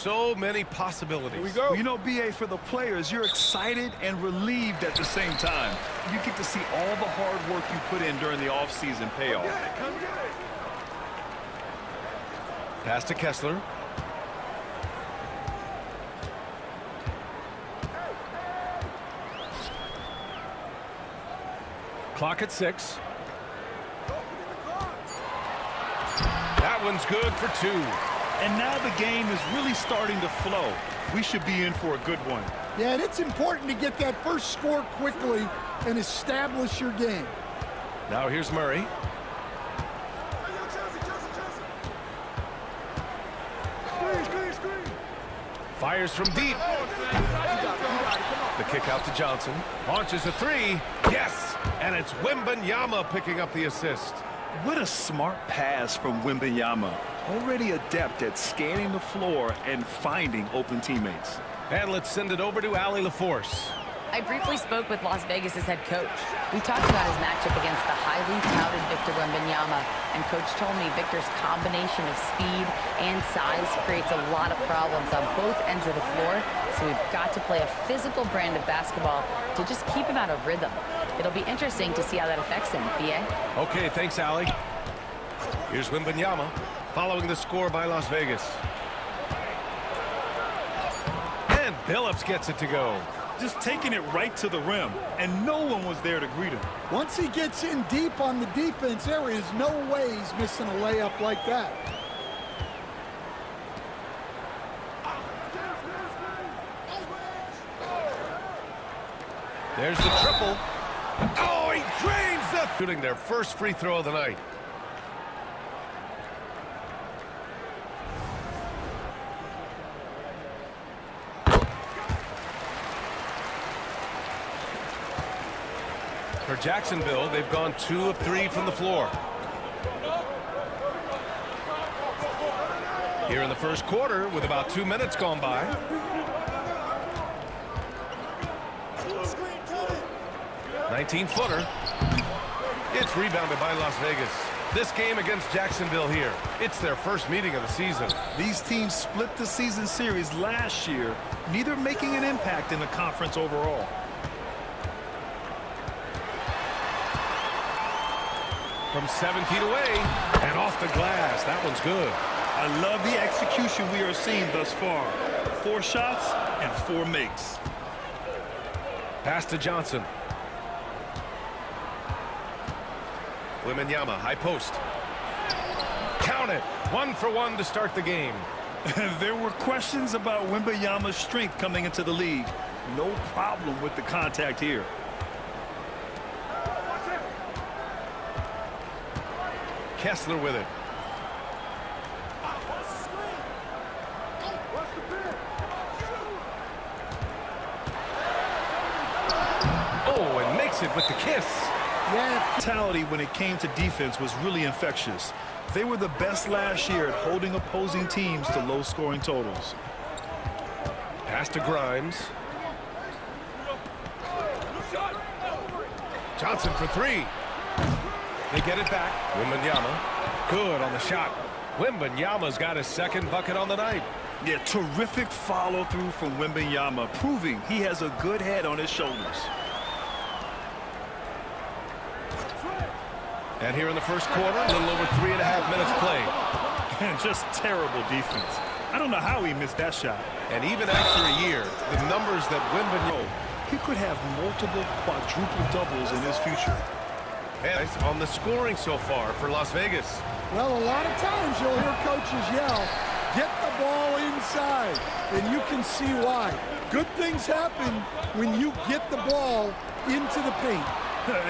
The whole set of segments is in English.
so many possibilities. Here we go. You know, BA, for the players, you're excited and relieved at the same time. You get to see all the hard work you put in during the offseason pay off. Pass to Kessler. Clock at 6. That one's good for 2. And now the game is really starting to flow. We should be in for a good one. Yeah, and it's important to get that first score quickly and establish your game. Now here's Murray. Fires from deep. The kick out to Johnson. Launches a 3. Yes! And it's Wembanyama picking up the assist. What a smart pass from Wembanyama. Already adept at scanning the floor and finding open teammates. And let's send it over to Allie LaForce. I briefly spoke with Las Vegas' head coach. We talked about his matchup against the highly touted Victor Wembanyama, and Coach told me Victor's combination of speed and size creates a lot of problems on both ends of the floor, so we've got to play a physical brand of basketball to just keep him out of rhythm. It'll be interesting to see how that affects him, BA. Okay, thanks, Allie. Here's Wembanyama, following the score by Las Vegas. And Billups gets it to go. Just taking it right to the rim, and no one was there to greet him. Once he gets in deep on the defense, there is no way he's missing a layup like that. There's the triple. Oh, he drains the... Shooting their first free throw of the night. For Jacksonville, they've gone 2 of 3 from the floor. Here in the first quarter, with about 2 minutes gone by. "19-footer. It's rebounded by Las Vegas. This game against Jacksonville here, it's their first meeting of the season. These teams split the season series last year, neither making an impact in the conference overall. From 7 feet away, and off the glass. That one's good. I love the execution we are seeing thus far. 4 shots and 4 makes. Pass to Johnson. Wembanyama, high post. Count it. 1 for 1 to start the game. There were questions about Wembanyama's strength coming into the league. No problem with the contact here. Kessler with it. Oh, and makes it with the kiss. Yeah. Mentality when it came to defense was really infectious. They were the best last year at holding opposing teams to low-scoring totals. Pass to Grimes. Johnson for 3. They get it back. Wembanyama. Good on the shot. Wembanyama's got his second bucket on the night. Yeah, terrific follow-through from Wembanyama, proving he has a good head on his shoulders. And here in the first quarter, a little over 3.5 minutes played. And just terrible defense. I don't know how he missed that shot. And even after a year, the numbers that Wembanyama... He could have multiple quadruple doubles in his future. And on the scoring so far for Las Vegas. Well, a lot of times you'll hear coaches yell, "Get the ball inside," and you can see why. Good things happen when you get the ball into the paint.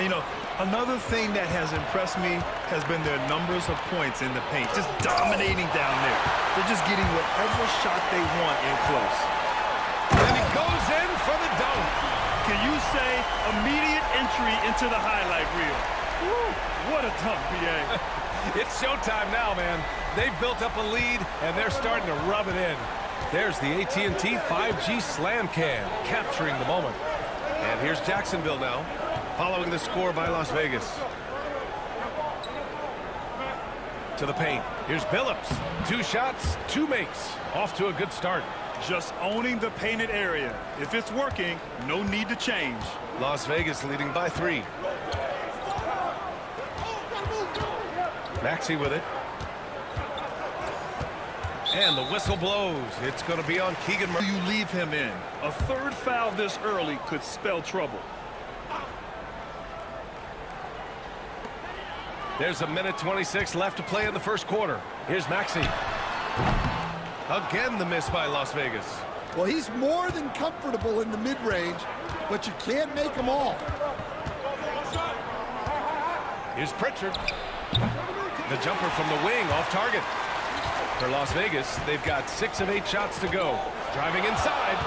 You know, another thing that has impressed me has been their numbers of points in the paint, just dominating down there. They're just getting whatever shot they want in close. And he goes in for the dunk. Can you say immediate entry into the highlight reel? Woo, what a dunk, BA. It's showtime now, man. They've built up a lead, and they're starting to rub it in. There's the AT&T 5G Slam Cam, capturing the moment. And here's Jacksonville now, following the score by Las Vegas. to the paint. Here's Billups. 2 shots, 2 makes. Off to a good start. Just owning the painted area. If it's working, no need to change. Las Vegas leading by 3. Maxey with it. And the whistle blows. It's going to be on Keegan Murray. You leave him in. A third foul this early could spell trouble. There's a minute 26 left to play in the first quarter. Here's Maxey. Again, the miss by Las Vegas. Well, he's more than comfortable in the mid-range, but you can't make them all. Here's Pritchard. The jumper from the wing off target. For Las Vegas, they've got 6 of 8 shots to go. Driving inside.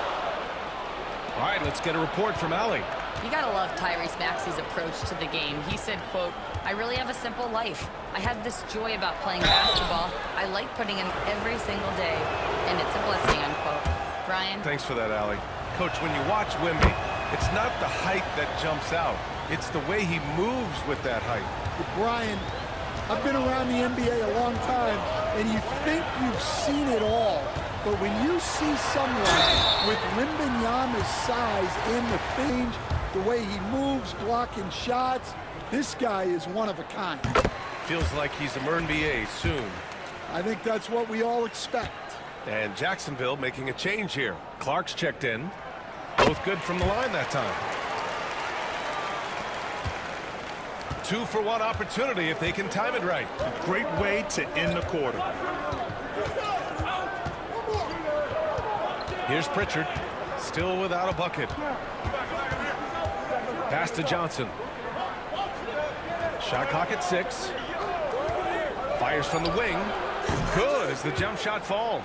All right, let's get a report from Allie. You gotta love Tyrese Maxey's approach to the game. He said, quote, "I really have a simple life. I have this joy about playing basketball. I like putting in every single day, and it's a blessing," unquote. Brian? Thanks for that, Allie. Coach, when you watch Wemby, it's not the height that jumps out. It's the way he moves with that height. But Brian, I've been around the NBA a long time, and you think you've seen it all. But when you see someone with Wembanyama's size in the range, the way he moves, blocking shots, this guy is one of a kind. Feels like he's an NBA soon. I think that's what we all expect. And Jacksonville making a change here. Clark's checked in. Both good from the line that time. 2-for-1 opportunity if they can time it right. A great way to end the quarter. Here's Pritchard. Still without a bucket. Pass to Johnson. Shot clock at 6. Fires from the wing. Good as the jump shot falls.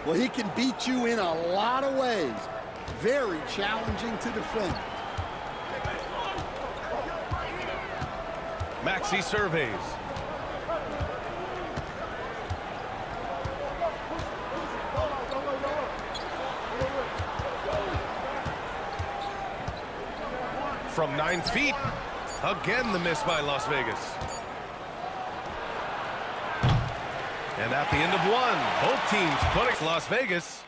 Well, he can beat you in a lot of ways. Very challenging to defend. Maxey surveys. From 9 feet. Again, the miss by Las Vegas. And at the end of 1, both teams putting Las Vegas.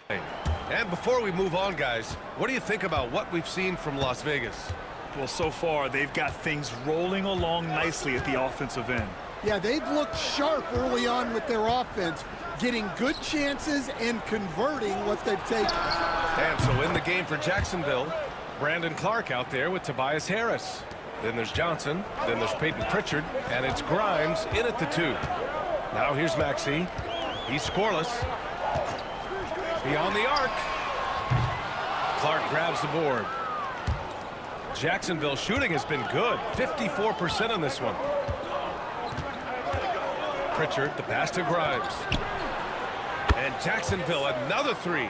And before we move on, guys, what do you think about what we've seen from Las Vegas? Well, so far, they've got things rolling along nicely at the offensive end. Yeah, they've looked sharp early on with their offense, getting good chances and converting what they've taken. And so in the game for Jacksonville, Brandon Clark out there with Tobias Harris. Then there's Johnson, then there's Peyton Pritchard, and it's Grimes in at the 2. Now here's Maxey. He's scoreless. Beyond the arc. Clark grabs the board. Jacksonville shooting has been good. 54% on this one. Pritchard, the pass to Grimes. And Jacksonville, another 3.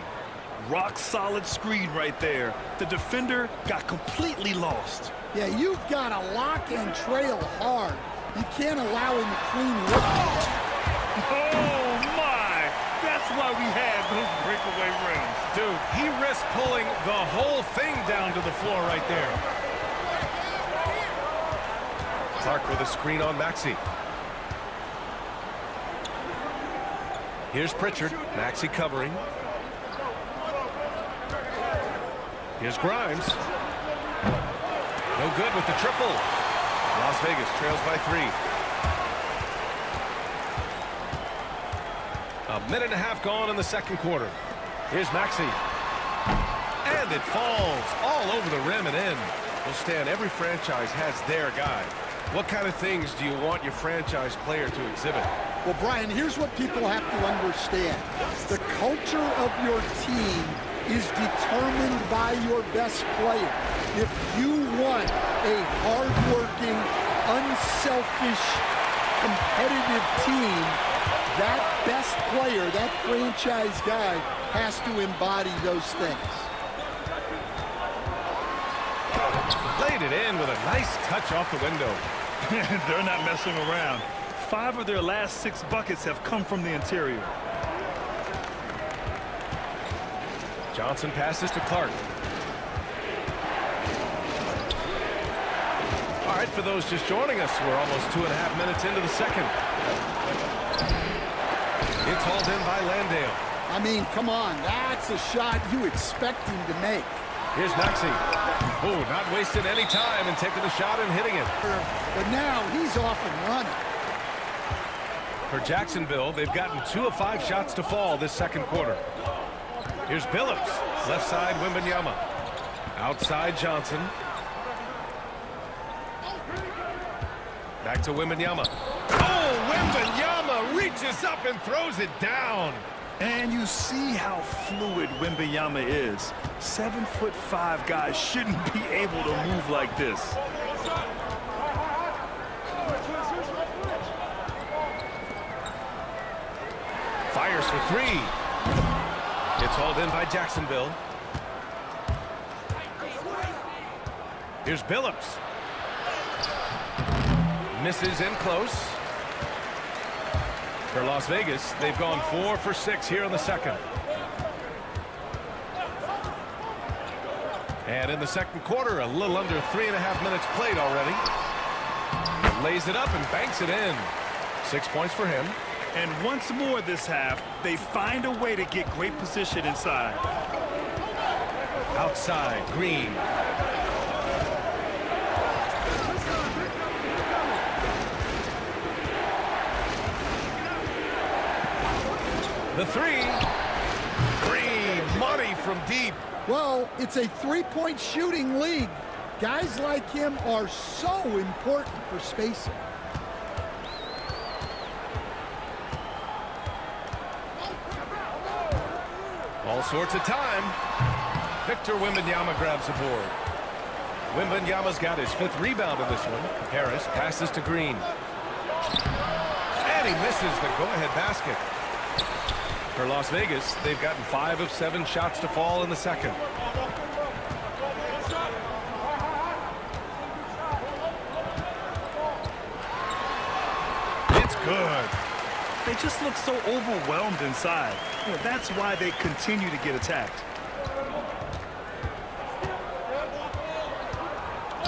Rock solid screen right there. The defender got completely lost. Yeah, you've got to lock and trail hard. You can't allow him to clean rip. Oh, my! That's why we have those breakaway rims. Dude, he risked pulling the whole thing down to the floor right there. Clark with a screen on Maxey. Here's Pritchard. Maxey covering. Here's Grimes. No good with the triple. Las Vegas trails by 3. A minute and a half gone in the second quarter. Here's Maxey. And it falls all over the rim and in. Well, Stan, every franchise has their guy. What kind of things do you want your franchise player to exhibit? Well, Brian, here's what people have to understand. The culture of your team is determined by your best player. If you want a hard-working, unselfish, competitive team, that best player, that franchise guy, has to embody those things. Laid it in with a nice touch off the window. They're not messing around. 5 of their last 6 buckets have come from the interior. Johnson passes to Clark. All right, for those just joining us, we're almost 2.5 minutes into the second. It's hauled in by Landale. I mean, come on, that's a shot you expect him to make. Here's Maxey. Oh, not wasting any time and taking the shot and hitting it. But now he's off and running. For Jacksonville, they've gotten 2 of 5 shots to fall this second quarter. Here's Billups. Left side, Wembanyama. Outside, Johnson. Back to Wembanyama. Oh, Wembanyama reaches up and throws it down. And you see how fluid Wembanyama is. 7'5" guys shouldn't be able to move like this. Fires for 3. It's hauled in by Jacksonville. Here's Billups. Misses in close. For Las Vegas, they've gone 4 for 6 here in the second. And in the second quarter, a little under 3.5 minutes played already. Lays it up and banks it in. 6 points for him. And once more this half, they find a way to get great position inside. Outside, Green. The 3. Green, money from deep. Well, it's a three-point shooting league. Guys like him are so important for spacing. All sorts of time. Victor Wembanyama grabs the board. Wembanyama's got his 5th rebound in this one. Harris passes to Green. And he misses the go-ahead basket. For Las Vegas, they've gotten 5 of 7 shots to fall in the second. It's good. They just look so overwhelmed inside. You know, that's why they continue to get attacked.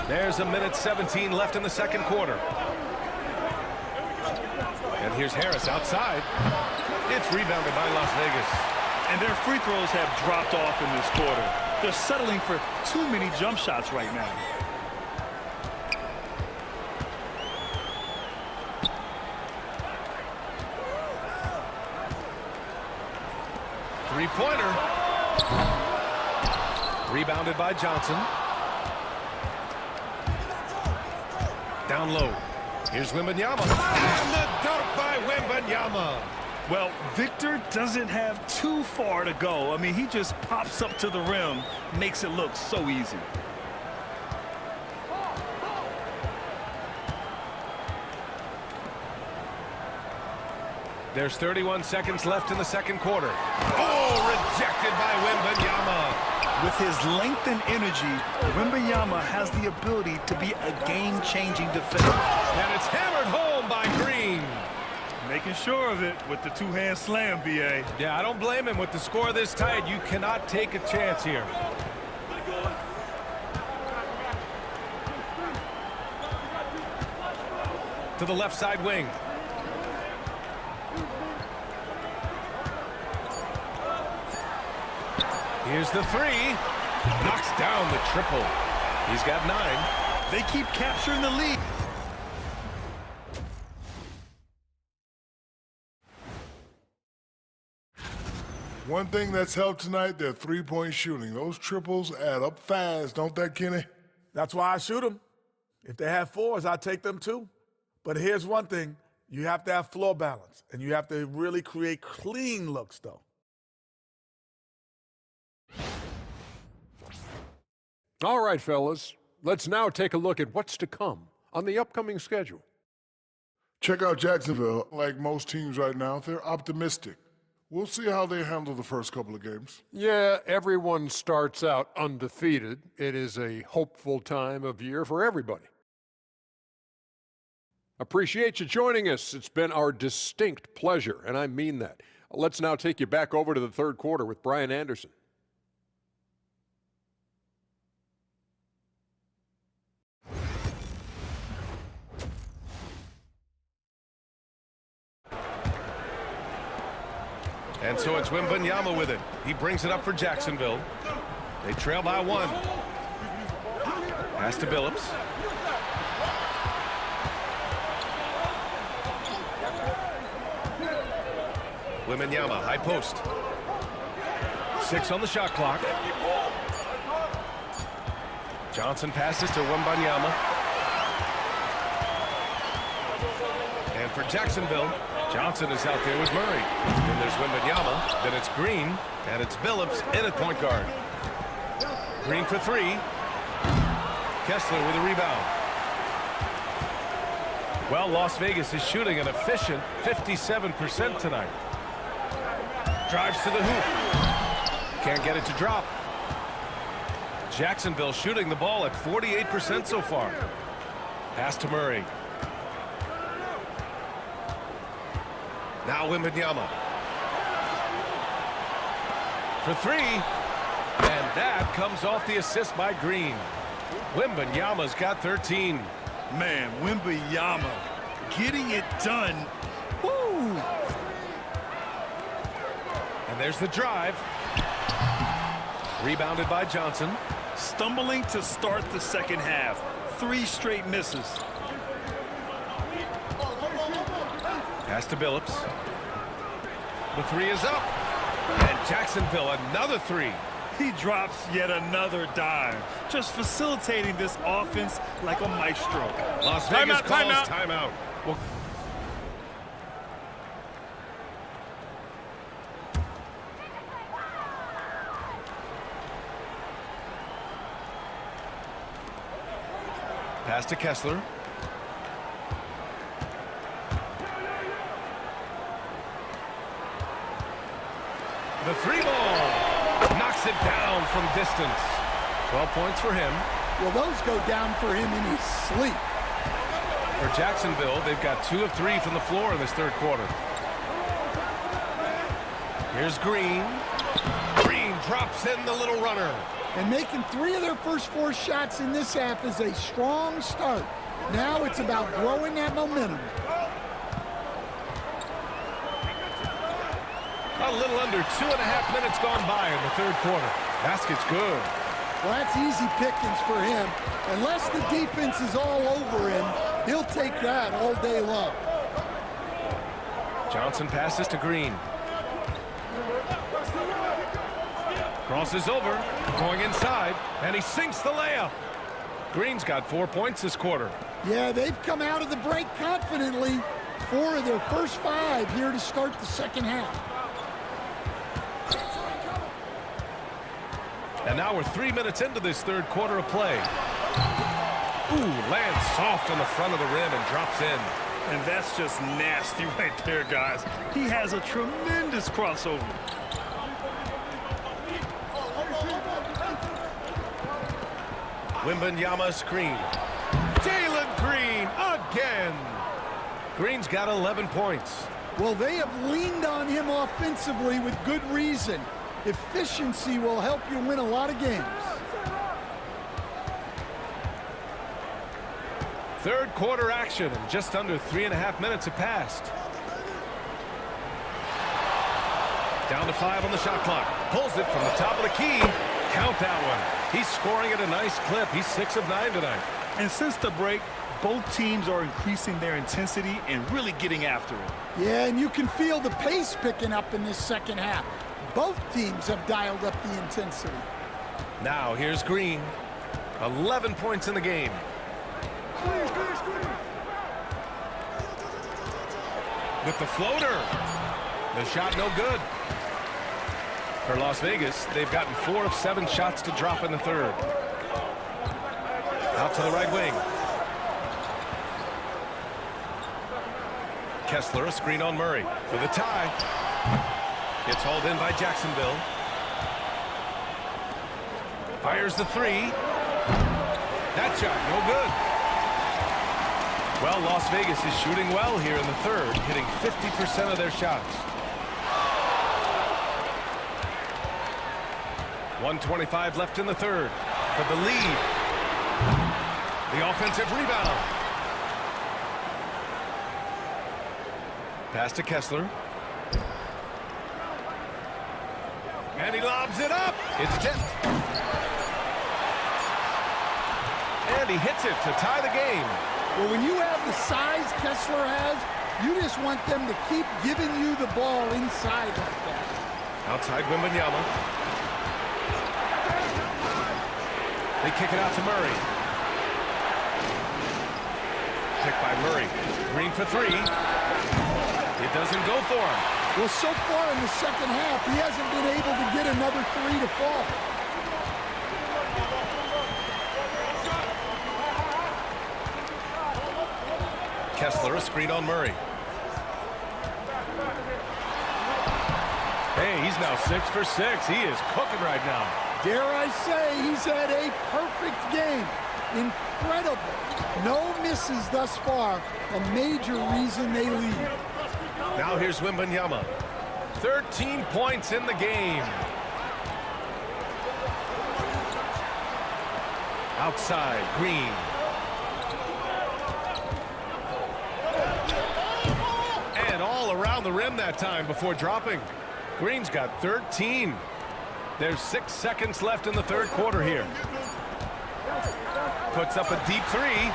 There's a minute 17 left in the second quarter. And here's Harris outside. It's rebounded by Las Vegas. And their free throws have dropped off in this quarter. They're settling for too many jump shots right now. Three-pointer. Rebounded by Johnson. Down low. Here's Wembanyama. And the dunk by Wembanyama. Well, Victor doesn't have too far to go. I mean, he just pops up to the rim, makes it look so easy. There's 31 seconds left in the second quarter. Oh, rejected by Wembanyama. With his length and energy, Wembanyama has the ability to be a game-changing defender. And it's hammered home by Green. Making sure of it with the two-hand slam, B.A. Yeah, I don't blame him. With the score this tight, you cannot take a chance here. To the left side wing. Here's the 3. Knocks down the triple. He's got 9. They keep capturing the lead. One thing that's helped tonight, their three-point shooting. Those triples add up fast, don't they, Kenny? That's why I shoot them. If they have 4s, I take them too. But here's one thing. You have to have floor balance, and you have to really create clean looks, though. All right, fellas. Let's now take a look at what's to come on the upcoming schedule. Check out Jacksonville. Like most teams right now, they're optimistic. We'll see how they handle the first couple of games. Yeah, everyone starts out undefeated. It is a hopeful time of year for everybody. Appreciate you joining us. It's been our distinct pleasure, and I mean that. Let's now take you back over to the third quarter with Brian Anderson. And so it's Wembanyama with it. He brings it up for Jacksonville. They trail by 1. Pass to Billups. Wembanyama, high post. 6 on the shot clock. Johnson passes to Wembanyama. And for Jacksonville, Johnson is out there with Murray. Then there's Wembanyama. Then it's Green. And it's Billups in at point guard. Green for 3. Kessler with a rebound. Well, Las Vegas is shooting an efficient 57% tonight. Drives to the hoop. Can't get it to drop. Jacksonville shooting the ball at 48% so far. Pass to Murray. Now Wembanyama. For 3. And that comes off the assist by Green. Wembanyama's got 13. Man, Wembanyama getting it done. Woo! And there's the drive. Rebounded by Johnson. Stumbling to start the second half. 3 straight misses. Pass to Billups. The 3 is up. And Jacksonville, another 3. He drops yet another dime. Just facilitating this offense like a maestro. Las Vegas calls timeout. Well, pass to Kessler. The 3 ball. Knocks it down from distance. 12 points for him. Well, those go down for him in his sleep. For Jacksonville, they've got 2 of 3 from the floor in this third quarter. Here's Green. Green drops in the little runner. And making 3 of their first 4 shots in this half is a strong start. Now it's about growing that momentum. A little under 2.5 minutes gone by in the third quarter. Basket's good. Well, that's easy pickings for him. Unless the defense is all over him, he'll take that all day long. Johnson passes to Green. Crosses over, going inside, and he sinks the layup. Green's got 4 points this quarter. Yeah, they've come out of the break confidently. 4 of their first 5 here to start the second half. And now we're 3 minutes into this third quarter of play. Ooh, lands soft on the front of the rim and drops in. And that's just nasty right there, guys. He has a tremendous crossover. Wembanyama screen. Jalen Green again. Green's got 11 points. Well, they have leaned on him offensively with good reason. Efficiency will help you win a lot of games. Third quarter action, and just under 3.5 minutes have passed. Down to 5 on the shot clock. Pulls it from the top of the key. Count that one. He's scoring at a nice clip. He's 6 of 9 tonight. And since the break, both teams are increasing their intensity and really getting after it. Yeah, and you can feel the pace picking up in this second half. Both teams have dialed up the intensity. Now here's Green. 11 points in the game. With the floater. The shot no good. For Las Vegas, they've gotten 4 of 7 shots to drop in the third. Out to the right wing. Kessler, a screen on Murray for the tie. Gets hauled in by Jacksonville. Fires the 3. That shot, no good. Well, Las Vegas is shooting well here in the third, hitting 50% of their shots. 1:25 left in the third for the lead. The offensive rebound. Pass to Kessler. And he lobs it up. It's tipped. And he hits it to tie the game. Well, when you have the size Kessler has, you just want them to keep giving you the ball inside like that. Outside Wembanyama. They kick it out to Murray. Picked by Murray. Green for three. It doesn't go for him. Well, so far in the second half, he hasn't been able to get another three to fall. Kessler, a screen on Murray. Hey, he's now 6 for 6. He is cooking right now. Dare I say, he's had a perfect game. Incredible. No misses thus far. A major reason they lead. Now here's Wembanyama. 13 points in the game. Outside, Green. And all around the rim that time before dropping. Green's got 13. There's 6 seconds left in the third quarter here. Puts up a deep three.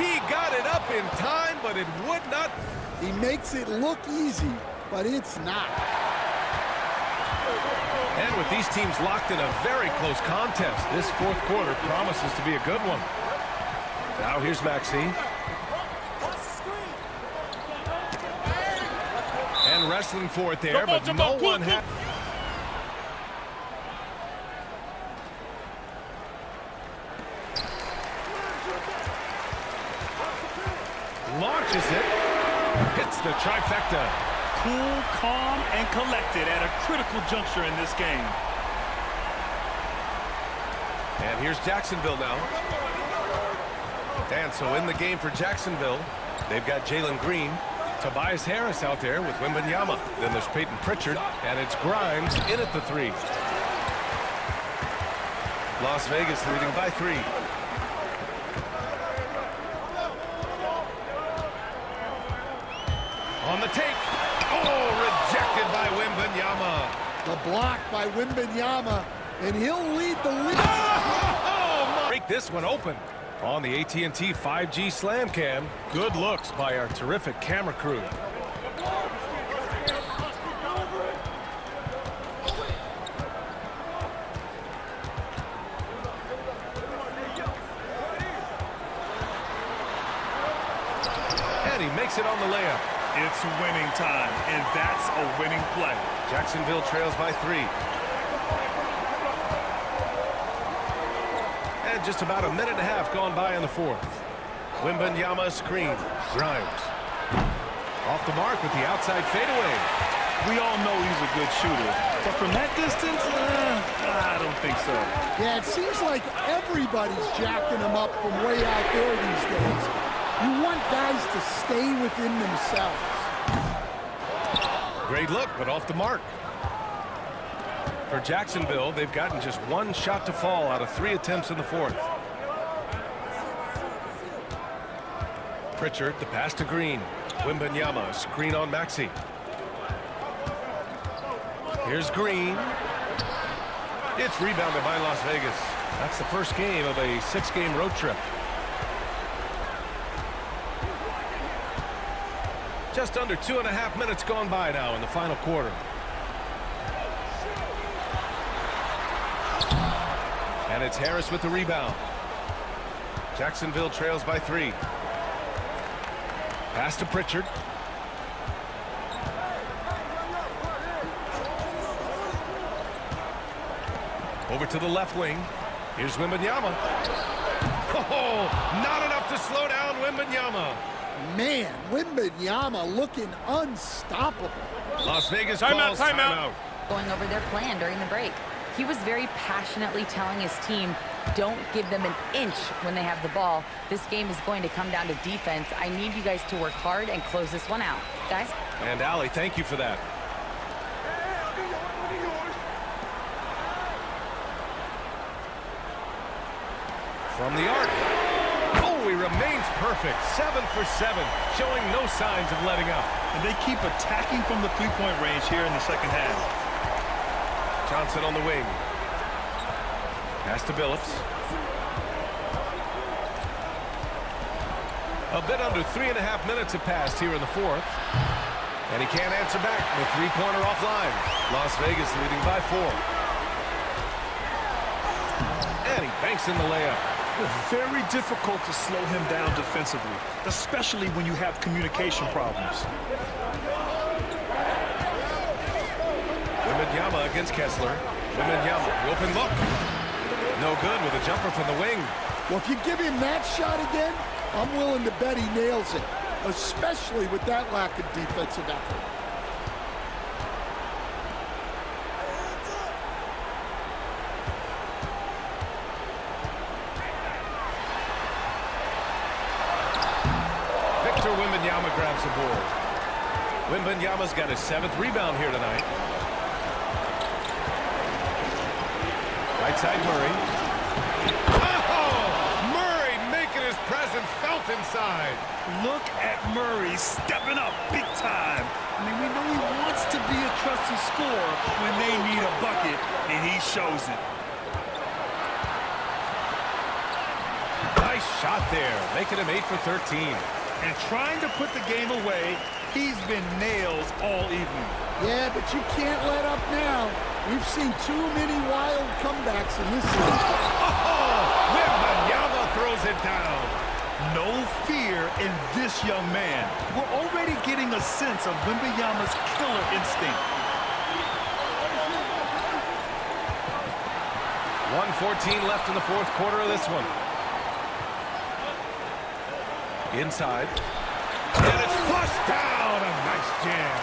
He got it up in time, but it would not. He makes it look easy, but it's not. And with these teams locked in a very close contest, this fourth quarter promises to be a good one. Now here's Maxey. And wrestling for it there, but no one had. Launches it. Hits the trifecta. Cool, calm, and collected at a critical juncture in this game. And here's Jacksonville now. And so in the game for Jacksonville, they've got Jalen Green, Tobias Harris out there with Wembanyama. Then there's Peyton Pritchard, and it's Grimes in at the three. Las Vegas leading by 3. On the take. Oh, rejected by Wembanyama. The block by Wembanyama, and he'll lead the league. Oh, break this one open on the AT&T 5G Slam Cam. Good looks by our terrific camera crew. And he makes it on the layup. It's winning time, and that's a winning play. Jacksonville trails by 3. And just about a minute and a half gone by in the fourth. Wembanyama screen. Grimes. Off the mark with the outside fadeaway. We all know he's a good shooter, but from that distance, I don't think so. Yeah, it seems like everybody's jacking him up from way out there these days. You want guys to stay within themselves. Great look, but off the mark. For Jacksonville, they've gotten just 1 shot to fall out of 3 attempts in the fourth. Pritchard, the pass to Green. Wembanyama, screen on Maxey. Here's Green. It's rebounded by Las Vegas. That's the first game of a 6-game road trip. Just under 2.5 minutes gone by now in the final quarter. And it's Harris with the rebound. Jacksonville trails by 3. Pass to Pritchard. Over to the left wing. Here's Wembanyama. Oh, not enough to slow down Wembanyama. Man, Wembanyama looking unstoppable. Las Vegas calls timeout. Going over their plan during the break. He was very passionately telling his team, don't give them an inch when they have the ball. This game is going to come down to defense. I need you guys to work hard and close this one out. Guys? And Allie, thank you for that. From the arc. Oh, he remains perfect. 7 for 7, showing no signs of letting up. And they keep attacking from the three-point range here in the second half. Johnson on the wing. Pass to Billups. A bit under 3.5 minutes have passed here in the fourth. And he can't answer back. The three-pointer offline. Las Vegas leading by 4. And he banks in the layup. Very difficult to slow him down defensively, especially when you have communication problems. Wembanyama against Kessler. Wembanyama, the open look. No good with a jumper from the wing. Well, if you give him that shot again, I'm willing to bet he nails it, especially with that lack of defensive effort. Victor Wembanyama grabs the board. Wembanyama's got his 7th rebound here tonight. Right side Murray. Oh! Murray making his presence felt inside. Look at Murray stepping up big time. I mean, we know he wants to be a trusted scorer when they need a bucket, and he shows it. Nice shot there, making him 8 for 13. And trying to put the game away, he's been nails all evening. Yeah, but you can't let up now. We've seen too many wild comebacks in this series. Oh! Wembanyama throws it down. No fear in this young man. We're already getting a sense of Wembanyama's killer instinct. 1:14 left in the fourth quarter of this one. Inside. And it's flushed down. A nice jam.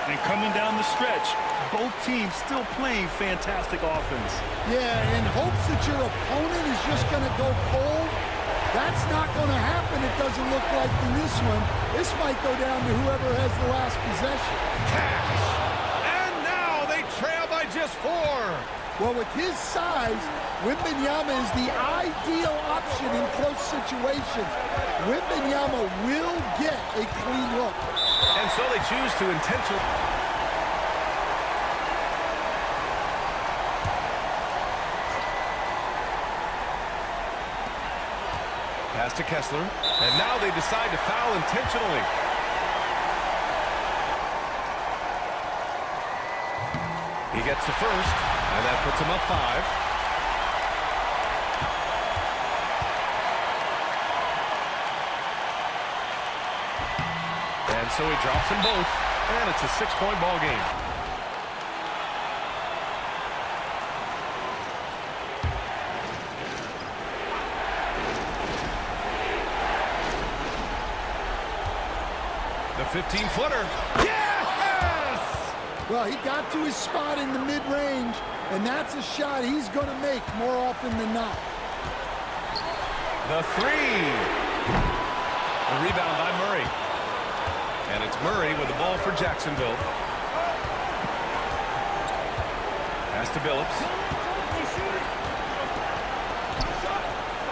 And coming down the stretch, both teams still playing fantastic offense. Yeah, in hopes that your opponent is just going to go cold. That's not going to happen, it doesn't look like in this one. This might go down to whoever has the last possession. Cash. And now they trail by just 4. Well, with his size, Wembanyama is the ideal option in close situations. Wembanyama will get a clean look. And so they choose to intentionally. Pass to Kessler. And now they decide to foul intentionally. He gets the first, and that puts him up 5. And so he drops them both, and it's a 6-point ball game. The 15-footer. Yes! Well, he got to his spot in the mid-range, and that's a shot he's going to make more often than not. The 3. The rebound by Murray. And it's Murray with the ball for Jacksonville. Pass to Billups.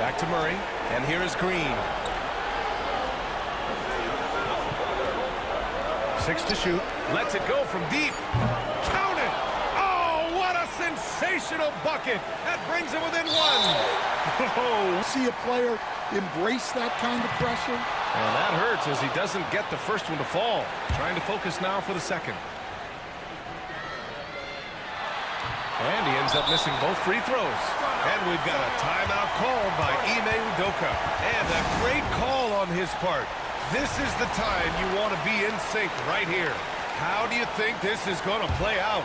Back to Murray. And here is Green. 6 to shoot. Lets it go from deep. Count it! Oh, what a sensational bucket! That brings him within 1. Oh, see a player embrace that kind of pressure? And that hurts as he doesn't get the first one to fall. Trying to focus now for the second. And he ends up missing both free throws. And we've got a timeout called by Ime Udoka. And a great call on his part. This is the time you want to be in sync right here. How do you think this is going to play out?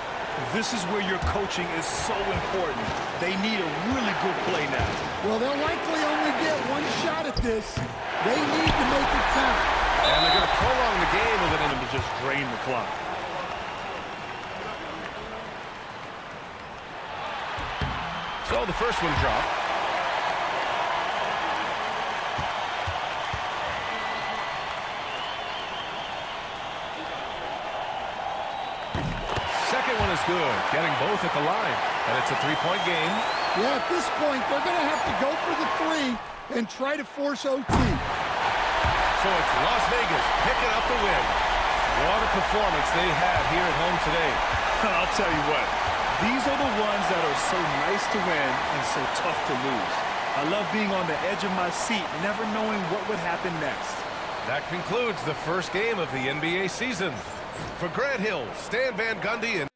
This is where your coaching is so important. They need a really good play now. Well, they'll likely only get one shot at this. They need to make it count. And they're going to prolong the game with it in To just drain the clock. So the first one dropped. Second one is good, getting both at the line. And it's a 3-point game. Yeah, at this point, they're going to have to go for the 3 and try to force OT. So it's Las Vegas picking up the win. What a performance they had here at home today. I'll tell you what, These are the ones that are so nice to win and so tough to lose. I love being on the edge of my seat, never knowing what would happen next. That concludes the first game of the NBA season. For Grant Hill, Stan Van Gundy, and